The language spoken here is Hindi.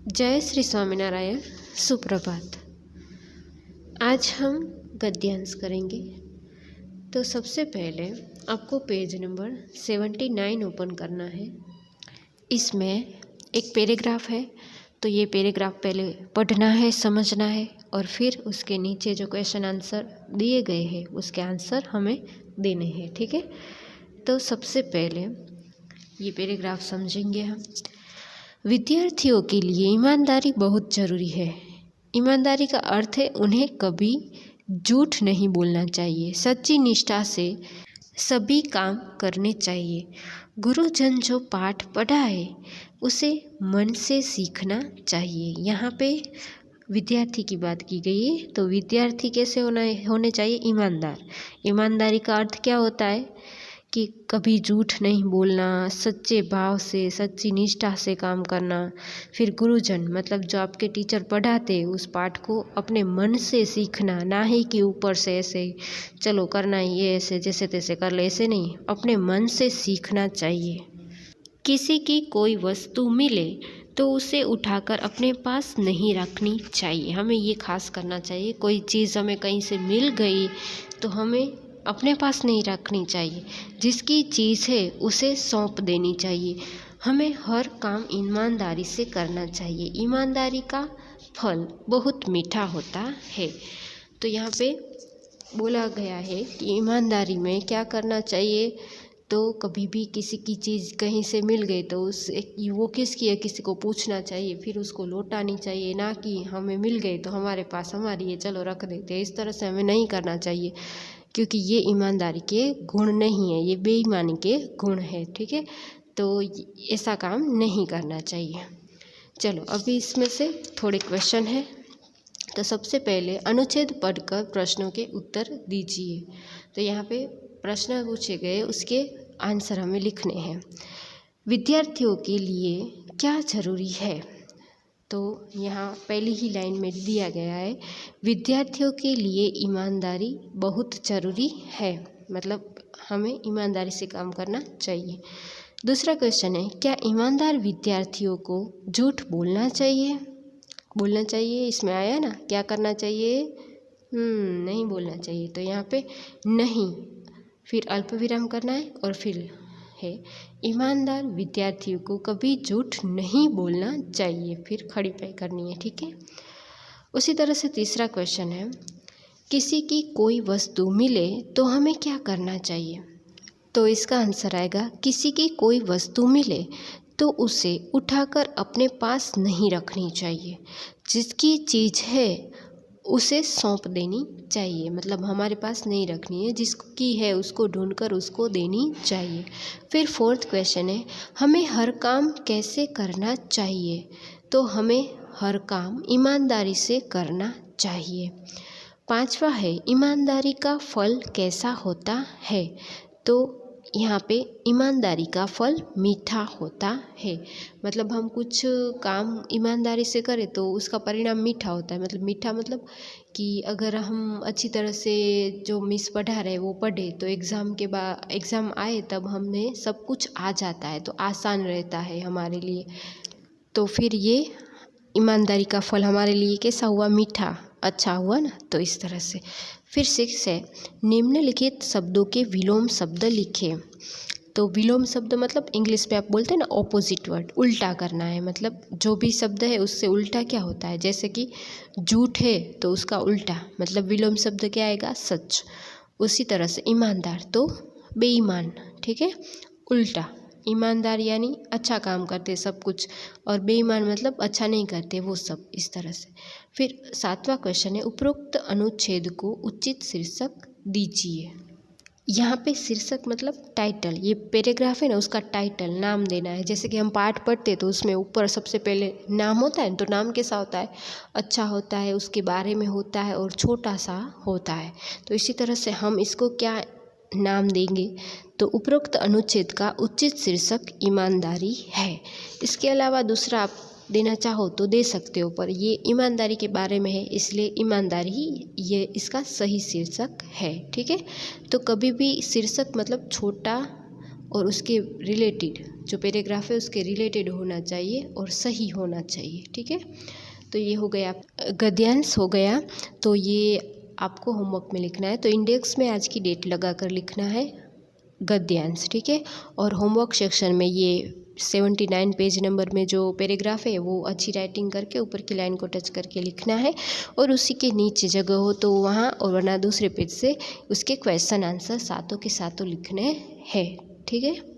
जय श्री स्वामीनारायण। सुप्रभात। आज हम गद्यांश करेंगे। तो सबसे पहले आपको पेज नंबर 79 ओपन करना है। इसमें एक पैराग्राफ है, तो ये पैराग्राफ पहले पढ़ना है, समझना है, और फिर उसके नीचे जो क्वेश्चन आंसर दिए गए हैं उसके आंसर हमें देने हैं। ठीक है, तो सबसे पहले ये पैराग्राफ समझेंगे हम। विद्यार्थियों के लिए ईमानदारी बहुत ज़रूरी है। ईमानदारी का अर्थ है उन्हें कभी झूठ नहीं बोलना चाहिए, सच्ची निष्ठा से सभी काम करने चाहिए। गुरुजन जो पाठ पढ़ाए उसे मन से सीखना चाहिए। यहाँ पे विद्यार्थी की बात की गई है, तो विद्यार्थी कैसे होने चाहिए? ईमानदार। ईमानदारी का अर्थ क्या होता है कि कभी झूठ नहीं बोलना, सच्चे भाव से, सच्ची निष्ठा से काम करना। फिर गुरुजन मतलब जो आपके टीचर पढ़ाते उस पाठ को अपने मन से सीखना, ना ही कि ऊपर से ऐसे चलो करना ही ये ऐसे जैसे तैसे कर ले, ऐसे नहीं, अपने मन से सीखना चाहिए। किसी की कोई वस्तु मिले तो उसे उठाकर अपने पास नहीं रखनी चाहिए। हमें ये खास करना चाहिए। कोई चीज़ हमें कहीं से मिल गई तो हमें अपने पास नहीं रखनी चाहिए। जिसकी चीज़ है उसे सौंप देनी चाहिए। हमें हर काम ईमानदारी से करना चाहिए। ईमानदारी का फल बहुत मीठा होता है। तो यहाँ पे बोला गया है कि ईमानदारी में क्या करना चाहिए। तो कभी भी किसी की चीज़ कहीं से मिल गई तो वो किसकी है किसी को पूछना चाहिए, फिर उसको लौटानी चाहिए। ना कि हमें मिल गई तो हमारे पास हमारी है चलो रख देते, इस तरह से हमें नहीं करना चाहिए, क्योंकि ये ईमानदारी के गुण नहीं है, ये बेईमानी के गुण है। ठीक है, तो ऐसा काम नहीं करना चाहिए। चलो अभी इसमें से थोड़े क्वेश्चन हैं। तो सबसे पहले अनुच्छेद पढ़कर प्रश्नों के उत्तर दीजिए। तो यहाँ पे प्रश्न पूछे गए, उसके आंसर हमें लिखने हैं। विद्यार्थियों के लिए क्या जरूरी है? तो यहाँ पहली ही लाइन में दिया गया है, विद्यार्थियों के लिए ईमानदारी बहुत ज़रूरी है, मतलब हमें ईमानदारी से काम करना चाहिए। दूसरा क्वेश्चन है, क्या ईमानदार विद्यार्थियों को झूठ बोलना चाहिए? बोलना चाहिए, इसमें आया ना, क्या करना चाहिए? नहीं बोलना चाहिए। तो यहाँ पे नहीं, फिर अल्प विराम करना है और फिर है ईमानदार विद्यार्थियों को कभी झूठ नहीं बोलना चाहिए, फिर खड़ी पाई करनी है। ठीक है, उसी तरह से तीसरा क्वेश्चन है, किसी की कोई वस्तु मिले तो हमें क्या करना चाहिए? तो इसका आंसर आएगा, किसी की कोई वस्तु मिले तो उसे उठाकर अपने पास नहीं रखनी चाहिए। जिसकी चीज़ है उसे सौंप देनी चाहिए, मतलब हमारे पास नहीं रखनी है, जिसकी है उसको ढूंढकर उसको देनी चाहिए। फिर फोर्थ क्वेश्चन है, हमें हर काम कैसे करना चाहिए? तो हमें हर काम ईमानदारी से करना चाहिए। पांचवा है, ईमानदारी का फल कैसा होता है? तो यहाँ पे ईमानदारी का फल मीठा होता है, मतलब हम कुछ काम ईमानदारी से करें तो उसका परिणाम मीठा होता है। मतलब मीठा मतलब कि अगर हम अच्छी तरह से जो मिस पढ़ा रहे वो पढ़े तो एग्ज़ाम आए तब हमें सब कुछ आ जाता है, तो आसान रहता है हमारे लिए। तो फिर ये ईमानदारी का फल हमारे लिए कैसा हुआ? मीठा, अच्छा हुआ ना। तो इस तरह से फिर 6 है, निम्नलिखित शब्दों के विलोम शब्द लिखें। तो विलोम शब्द मतलब इंग्लिश में आप बोलते हैं ना ऑपोजिट वर्ड, उल्टा करना है। मतलब जो भी शब्द है उससे उल्टा क्या होता है, जैसे कि झूठ है तो उसका उल्टा मतलब विलोम शब्द क्या आएगा? सच। उसी तरह से ईमानदार तो बेईमान। ठीक है, उल्टा। ईमानदार यानी अच्छा काम करते सब कुछ, और बेईमान मतलब अच्छा नहीं करते वो सब, इस तरह से। फिर 7वां क्वेश्चन है, उपरोक्त अनुच्छेद को उचित शीर्षक दीजिए। यहाँ पे शीर्षक मतलब टाइटल, ये पैराग्राफ है ना उसका टाइटल नाम देना है। जैसे कि हम पाठ पढ़ते तो उसमें ऊपर सबसे पहले नाम होता है, तो नाम कैसा होता है? अच्छा होता है, उसके बारे में होता है और छोटा सा होता है। तो इसी तरह से हम इसको क्या नाम देंगे? तो उपरोक्त अनुच्छेद का उचित शीर्षक ईमानदारी है। इसके अलावा दूसरा आप देना चाहो तो दे सकते हो, पर ये ईमानदारी के बारे में है इसलिए ईमानदारी ही ये इसका सही शीर्षक है। ठीक है, तो कभी भी शीर्षक मतलब छोटा और उसके रिलेटेड जो पैराग्राफ है उसके रिलेटेड होना चाहिए और सही होना चाहिए। ठीक है, तो ये हो गया गद्यांश हो गया। तो ये आपको होमवर्क में लिखना है। तो इंडेक्स में आज की डेट लगा कर लिखना है गद्यांश। ठीक है, और होमवर्क सेक्शन में ये 79 पेज नंबर में जो पैराग्राफ है वो अच्छी राइटिंग करके ऊपर की लाइन को टच करके लिखना है, और उसी के नीचे जगह हो तो वहाँ, और वरना दूसरे पेज से उसके क्वेश्चन आंसर सातों के सातों लिखने हैं। ठीक है।